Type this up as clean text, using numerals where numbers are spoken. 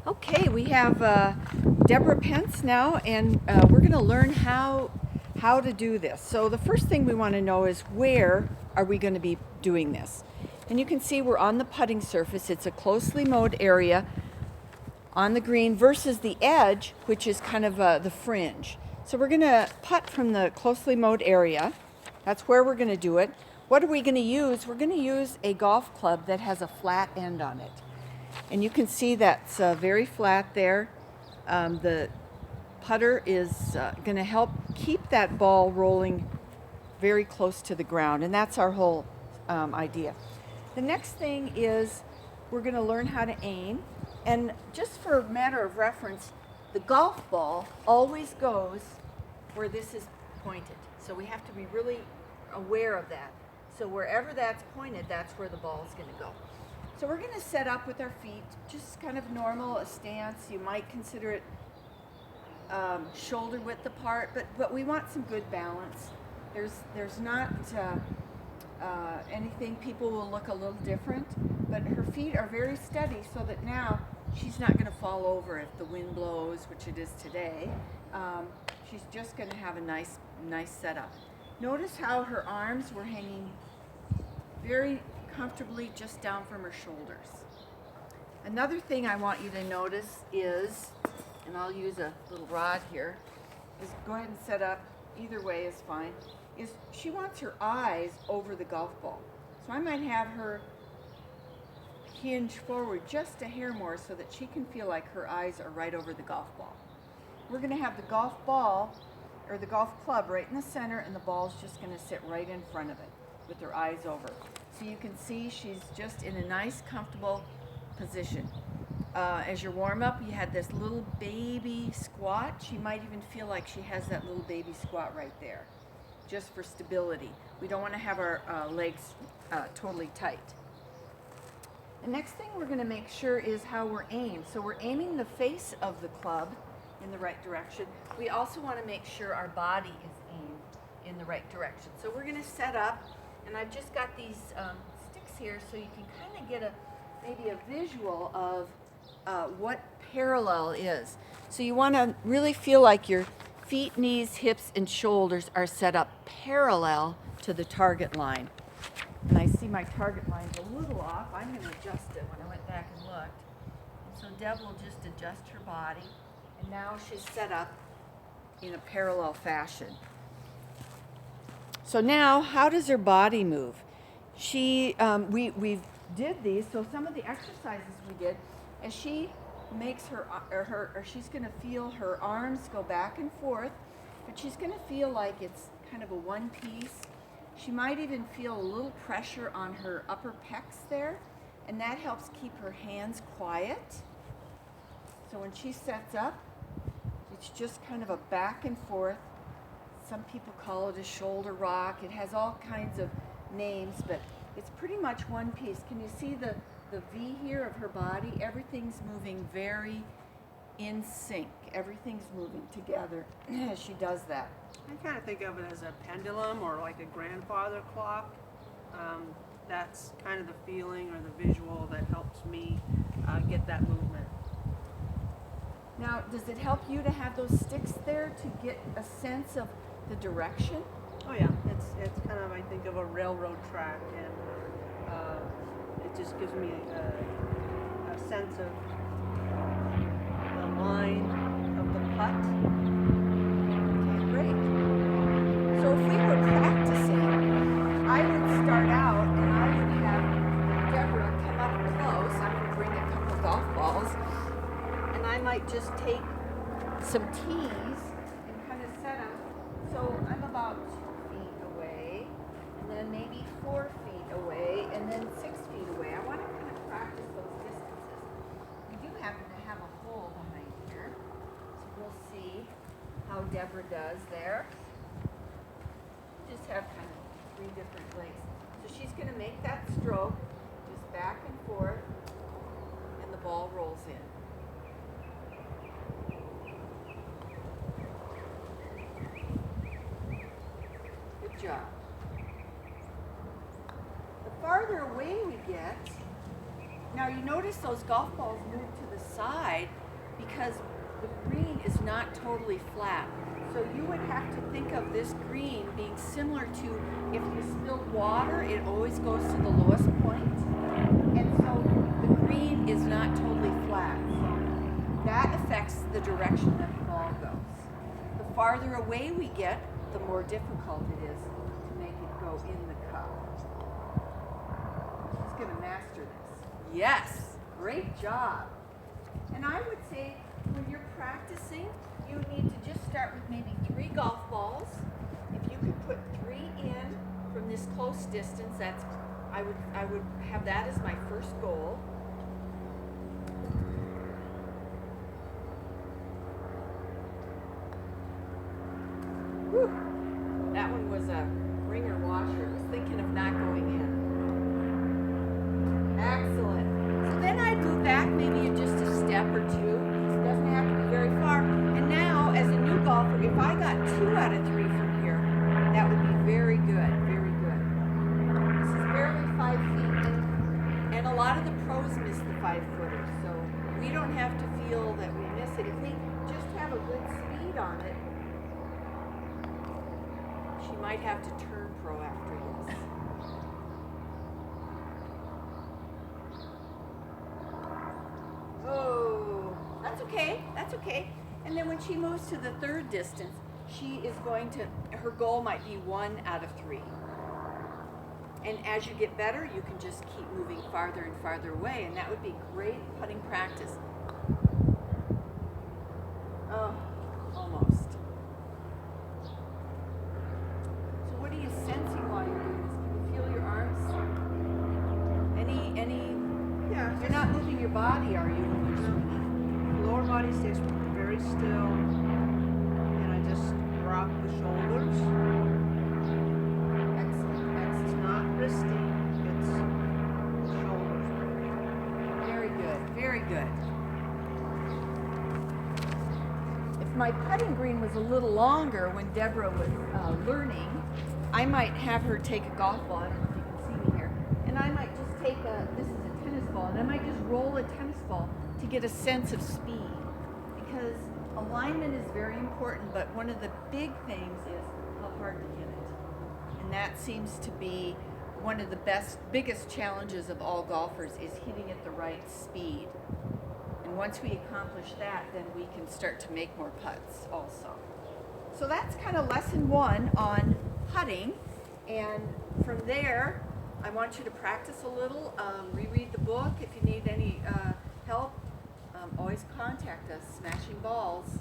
Okay, we have Debra Pence now, and we're going to learn how to do this. So the first thing we want to know is where are we going to be doing this? And you can see we're on the putting surface. It's a closely mowed area on the green versus the edge, which is kind of the fringe. So we're going to putt from the closely mowed area. That's where we're going to do it. What are we going to use? We're going to use a golf club that has a flat end on it. And you can see that's very flat there. The putter is going to help keep that ball rolling very close to the ground, and that's our whole idea. The next thing is we're going to learn how to aim, and just for a matter of reference, the golf ball always goes where this is pointed, so we have to be really aware of that. So wherever that's pointed, that's where the ball is going to go. So we're going to set up with our feet, just kind of normal, a stance. You might consider it shoulder width apart, but we want some good balance. There's not anything. People will look a little different, but her feet are very steady so that now she's not going to fall over if the wind blows, which it is today. She's just going to have a nice setup. Notice how her arms were hanging very comfortably just down from her shoulders. Another thing I want you to notice is, and I'll use a little rod here, is go ahead and set up, either way is fine, is she wants her eyes over the golf ball. So I might have her hinge forward just a hair more so that she can feel like her eyes are right over the golf ball. We're going to have the golf ball, or the golf club, right in the center, and the ball's just going to sit right in front of it with her eyes over. So you can see she's just in a nice, comfortable position. As your warm-up, you had this little baby squat. She might even feel like she has that little baby squat right there, just for stability. We don't want to have our legs totally tight. The next thing we're going to make sure is how we're aimed. So we're aiming the face of the club in the right direction. We also want to make sure our body is aimed in the right direction. So we're going to set up, and I've just got these sticks here so you can kind of get maybe a visual of what parallel is. So you want to really feel like your feet, knees, hips, and shoulders are set up parallel to the target line. And I see my target line's a little off. I'm going to adjust it when I went back and looked. And so Deb will just adjust her body, and now she's set up in a parallel fashion. So now, how does her body move? We did these, so some of the exercises we did, as she makes she's going to feel her arms go back and forth, but she's going to feel like it's kind of a one piece. She might even feel a little pressure on her upper pecs there, and that helps keep her hands quiet. So when she sets up, it's just kind of a back and forth. Some people call it a shoulder rock. It has all kinds of names, but it's pretty much one piece. Can you see the V here of her body? Everything's moving very in sync. Everything's moving together as she does that. I kind of think of it as a pendulum or like a grandfather clock. That's kind of the feeling or the visual that helps me get that movement. Now, does it help you to have those sticks there to get a sense of the direction? Oh yeah, it's kind of, I think of a railroad track, and it just gives me a sense of the line of the putt. Okay, great. So if we were practicing, I would start out and I would have Debra come up close. I'm going to bring a couple golf balls, and I might just take some tees and kind of set them. So I'm about 2 feet away, and then maybe 4 feet away, and then 6 feet away. I want to kind of practice those distances. We do happen to have a hole behind here, so we'll see how Debra does there. Just have kind of 3 different legs. So she's going to make that stroke, just back and forth, and the ball rolls in. Good job. The farther away we get, now Now you notice those golf balls move to the side because the green is not totally flat. So you would have to think of this green being similar to if you spill water, it always goes to the lowest point. And so the green is not totally flat. So that affects the direction that the ball goes. The farther away we get, the more difficult it is to make it go in the cup. Who's going to master this? Yes, great job. And I would say when you're practicing, you need to just start with maybe 3 golf balls. If you could put 3 in from this close distance, I would have that as my first goal. Whew. That one was a ringer washer. I was thinking of not going in. Excellent. So then I'd move back maybe just a step or 2. It doesn't have to be very far. And now, as a new golfer, if I got 2 out of 3 from here, that would be very good, very good. This is barely 5 feet, and a lot of the pros miss the 5-footers, so we don't have to feel that we miss it. If we just have a good speed on it, she might have to turn pro after this. Oh, that's okay, that's okay. And then when she moves to the 3rd distance, she is going to, her goal might be 1 out of 3. And as you get better, you can just keep moving farther and farther away, and that would be great putting practice. Oh, almost. So what are you sensing while you're doing this? Can you feel your arms? Any? Yeah, You're not moving your body, are you, when you're swinging? lower body stays very still, and I just rock the shoulders. Excellent. It's not wristy, it's shoulders. Very good, very good. If my putting green was a little longer when Debra was learning, I might have her take a golf ball. I don't know if you can see me here. And I might just take this is a tennis ball, and I might just roll a tennis ball to get a sense of speed. Because alignment is very important, but one of the big things is how hard to hit it. And that seems to be one of the biggest challenges of all golfers is hitting at the right speed. And once we accomplish that, then we can start to make more putts also. So that's kind of lesson 1 on putting. And from there, I want you to practice a little, reread the book. If you need any help, always contact us, Smashing Balls.